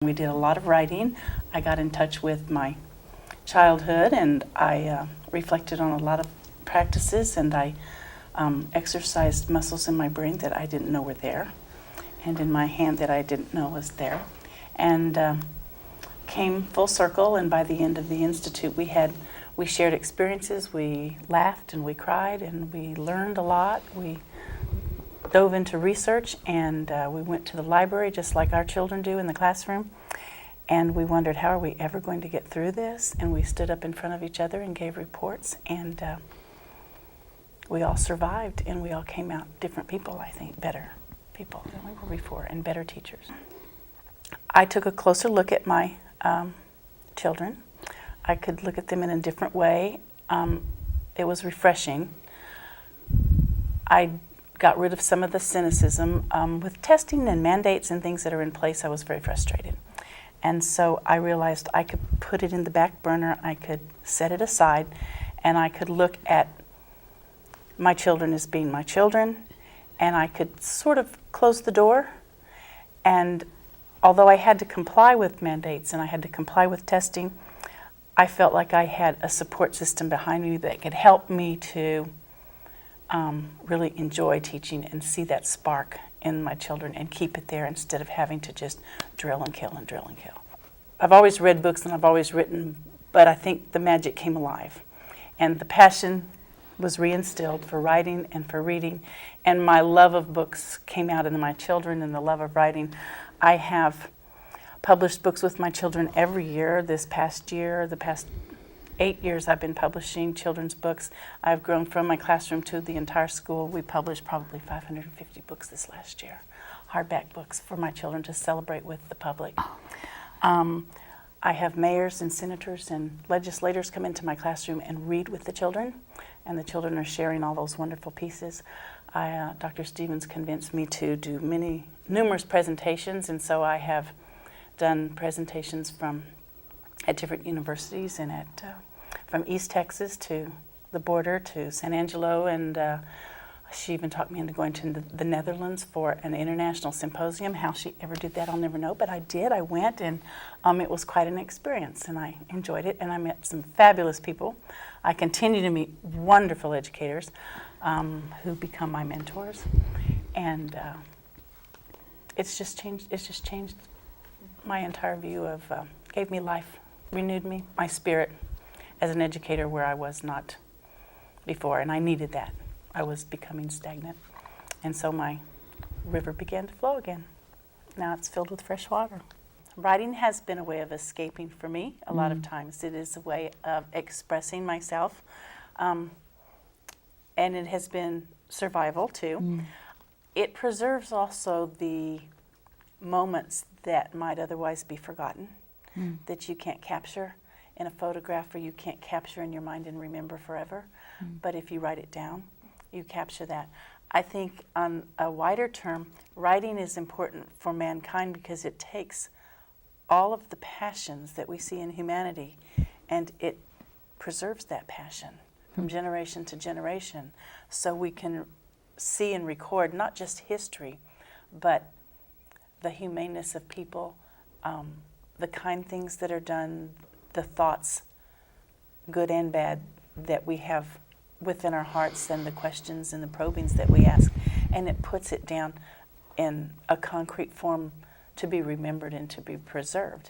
We did a lot of writing. I got in touch with my childhood, and I reflected on a lot of practices, and I exercised muscles in my brain that I didn't know were there, and in my hand that I didn't know was there, and came full circle. And by the end of the Institute, we shared experiences, we laughed and we cried, and we learned a lot. We dove into research, and we went to the library just like our children do in the classroom, and we wondered, how are we ever going to get through this? And we stood up in front of each other and gave reports, and we all survived, and we all came out different people, I think, better people than we were before, and better teachers. I took a closer look at my children. I could look at them in a different way. It was refreshing. I got rid of some of the cynicism. With testing and mandates and things that are in place, I was very frustrated. And so I realized I could put it in the back burner, I could set it aside, and I could look at my children as being my children, and I could sort of close the door. And although I had to comply with mandates and I had to comply with testing, I felt like I had a support system behind me that could help me to really enjoy teaching and see that spark in my children and keep it there instead of having to just drill and kill and drill and kill. I've always read books and I've always written, but I think the magic came alive. And the passion was reinstilled for writing and for reading, and my love of books came out in my children and the love of writing. I have published books with my children every year. This past year, the past 8 years, I've been publishing children's books. I've grown from my classroom to the entire school. We published probably 550 books this last year, hardback books for my children to celebrate with the public. I have mayors and senators and legislators come into my classroom and read with the children, and the children are sharing all those wonderful pieces. Dr. Stevens convinced me to do numerous presentations, and so I have done presentations at different universities, and from East Texas to the border to San Angelo, and she even talked me into going to the Netherlands for an international symposium. How she ever did that, I'll never know, but I did. I went, and it was quite an experience, and I enjoyed it, and I met some fabulous people. I continue to meet wonderful educators who become my mentors, and it's just changed my entire view of, gave me life, renewed me, my spirit as an educator where I was not before, and I needed that. I was becoming stagnant, and so my river began to flow again. Now it's filled with fresh water. Writing has been a way of escaping for me a lot of times. It is a way of expressing myself, and it has been survival too. It preserves also the moments that might otherwise be forgotten, that you can't capture in a photograph or you can't capture in your mind and remember forever. But if you write it down, you capture that. I think on a wider term, writing is important for mankind because it takes all of the passions that we see in humanity and it preserves that passion from generation to generation, so we can see and record not just history, but the humaneness of people, the kind things that are done, the thoughts, good and bad, that we have within our hearts, and the questions and the probings that we ask, and it puts it down in a concrete form to be remembered and to be preserved.